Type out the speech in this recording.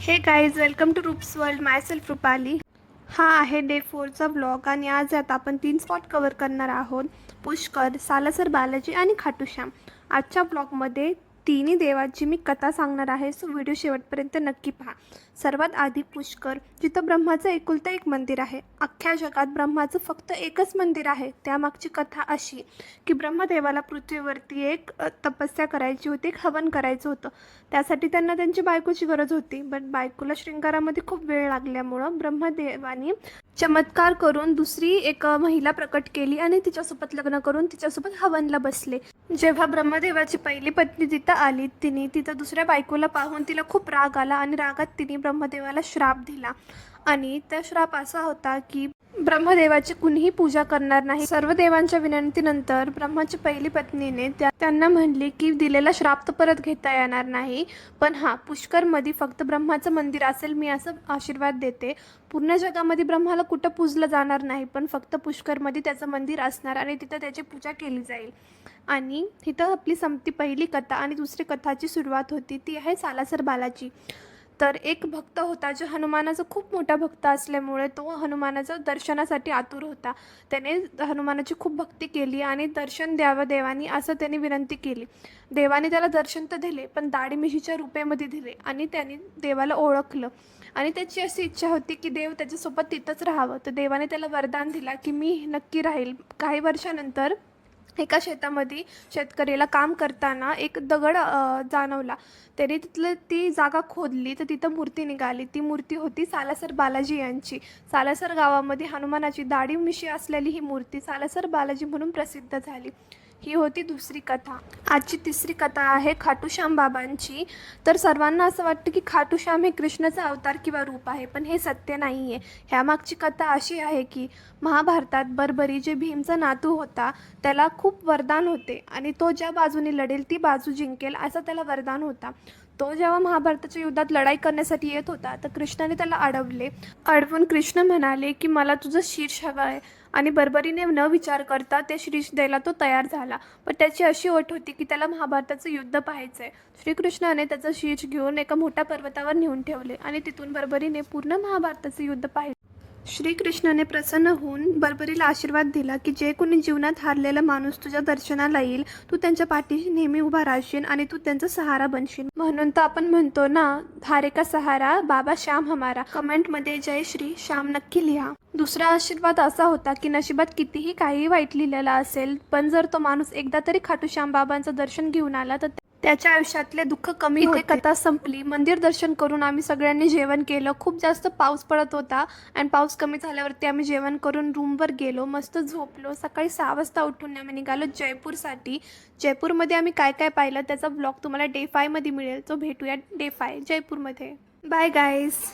हे guys, welcome to Roop's world. Myself Rupali. हा आहे डे 4चा ब्लॉग आणि आज यात आपण 3 स्पॉट कवर करणार आहोत. पुष्कर, सालासर बालाजी आणि खाटू श्याम. आजच्या ब्लॉगमध्ये तिन्ही देवाची मी कथा सांगणार आहे, सो व्हिडिओ शेवटपर्यंत नक्की पहा. सर्वात आधी पुष्कर, जिथं ब्रह्माचं एकुलतं एक मंदिर आहे. अख्ख्या जगात ब्रह्माचं फक्त एकच मंदिर आहे. त्यामागची कथा अशी की ब्रह्मदेवाला पृथ्वीवरती एक तपस्या करायची होती, एक हवन करायचं होतं. त्यासाठी त्यांना त्यांची बायकोची गरज होती, बट बायकोला शृंगारामध्ये खूप वेळ लागल्यामुळं ब्रह्मदेवानी चमत्कार करून दुसरी एक महिला प्रकट केली आणि तिच्यासोबत लग्न करून तिच्यासोबत हवनला बसले. जेव्हा ब्रह्मदेवाची पहिली पत्नी तिथं आली, तिने तिथं दुसऱ्या बायकोला पाहून तिला खूप राग आला आणि रागात तिने ब्रह्मदेवाला श्राप दिला. आणि त्या श्राप असा होता की ब्रह्मदेवाची कुणीही पूजा करणार नाही. सर्व देवांच्या विनंतीनंतर ब्रह्माची पहिली पत्नीने त्यांना म्हणली की दिलेला श्राप तर परत घेता येणार नाही, पण पुष्करमध्ये फक्त ब्रह्माचं मंदिर असेल, मी असं आशीर्वाद देते. पूर्ण जगामध्ये ब्रह्माला कुठं पूजलं जाणार नाही, पण फक्त पुष्करमध्ये त्याचं मंदिर असणार आणि तिथं त्याची पूजा केली जाईल. आणि तिथं आपली संपती पहिली कथा. आणि दुसरी कथाची सुरुवात होती, ती आहे सालासर बालाजी. तर एक भक्त होता जो हनुमानाचा खूप मोठा भक्त असल्यामुळे तो हनुमानाच्या दर्शनासाठी आतुर होता. त्याने हनुमानाची खूप भक्ती केली आणि दर्शन द्यावं देवानी असं त्याने विनंती केली. देवाने त्याला दर्शन तर दिले, पण दाढी मिशीच्या रूपेमध्ये दिले आणि त्याने देवाला ओळखलं. आणि त्याची अशी इच्छा होती की देव त्याच्यासोबत तिथंच राहावं. तर देवाने त्याला वरदान दिला की मी नक्की राहील. काही वर्षानंतर एका शेतामध्ये शेतकरीला काम करताना एक दगड जाणवला. त्याने तिथलं ती जागा खोदली तर तिथं मूर्ती निघाली. ती मूर्ती होती सालासर बालाजी यांची. सालासर गावामध्ये हनुमानाची दाढी मिशी असलेली ही मूर्ती सालासर बालाजी म्हणून प्रसिद्ध झाली. ही होती दुसरी कथा. आजची तिसरी कथा आहे खाटू श्याम बाबांची. तर सर्वांना असं वाटतं की खाटू श्याम हे कृष्णाचा अवतार किंवा रूप आहे, पण हे सत्य नाही आहे. ह्यामागची कथा अशी आहे की महाभारतात बर्बरी जे भीमचा नातू होता त्याला खूप वरदान होते आणि तो ज्या बाजूने लढेल ती बाजू जिंकेल असं त्याला वरदान होता. तो जेव्हा महाभारताच्या युद्धात लढाई करण्यासाठी येत होता तर कृष्णाने त्याला अडवून कृष्ण म्हणाले की मला तुझं शीर्ष हवं आहे. आणि बर्बरीने न विचार करता ते शीर्ष द्यायला तो तयार झाला. पण त्याची अशी अट होती की त्याला महाभारताचं युद्ध पाहायचं आहे. श्रीकृष्णाने त्याचं शीर्ष घेऊन एका मोठ्या पर्वतावर नेऊन ठेवले आणि तिथून बर्बरीने पूर्ण महाभारताचं युद्ध पाहिले. श्रीकृष्णाने प्रसन्न होऊन बर्बरीला आशीर्वाद दिला की जे कोणी जीवनात हारलेला माणूस तुझ्या दर्शनाला येईल, तू त्यांच्या पाठीशी नेहमी उभा राहशील आणि तू त्यांचा सहारा बनशील. म्हणून तर आपण म्हणतो ना, हारे का सहारा बाबा श्याम हमारा. कमेंटमध्ये जय श्री श्याम नक्की लिहा. दुसरा आशीर्वाद असा होता की नशिबात कितीही काही वाईट लिहिलेला असेल, पण जर तो माणूस एकदा तरी खाटू श्याम बाबांचं दर्शन घेऊन आला तर त्याच्या आयुष्यातले दुःख कमी होते. कथा संपली. मंदिर दर्शन करून आम्ही सगळ्यांनी जेवण केलं. खूप जास्त पाऊस पडत होता आणि पाऊस कमी झाल्यावरती आम्ही जेवण करून रूमवर गेलो, मस्त झोपलो. सकाळी 6 वाजता उठून आम्ही निघालो जयपूरसाठी. जयपूरमध्ये आम्ही काय काय पाहिलं त्याचा ब्लॉग तुम्हाला डे 5 मध्ये मिळेल. तो भेटूया डे 5 जयपूरमध्ये. Bye guys.